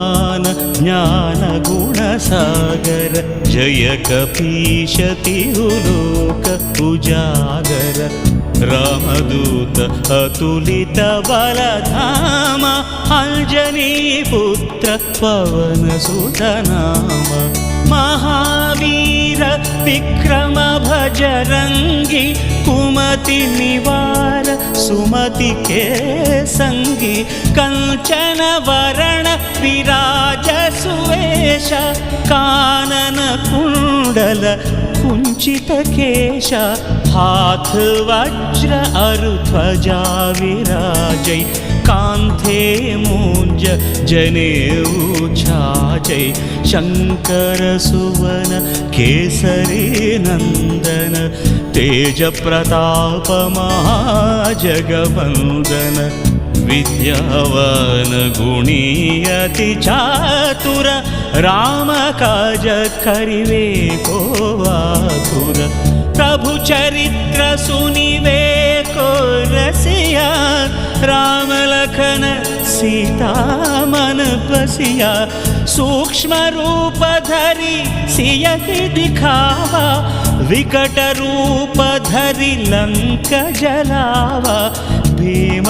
ज्ञानगुणसागर जय कपीश तिरुलोक उजागर रामदूत अतुलित बलधाम अंजनीपुत्र पवनसुत नाम महावीर विक्रम भजरंगी कुमति निवार सुमति के संगी कंचन वरण विराज सुवेश कानन कुंडल कुंचित केश हाथ वज्र अरुध्वजा विराजै कांथे मूंज जनेऊ छाजै शंकर सुवन केसरी नंदन तेज प्रताप महाजगवंदन विद्यावान गुणी अति चातुर राम काज करिवे को आतुर प्रभु चरित्र सुनिवे को रसिया राम लखन सीता मन बसिया सूक्ष्म रूप धरि सियहि दिखावा विकट रूप धरि लंक जलावा भीम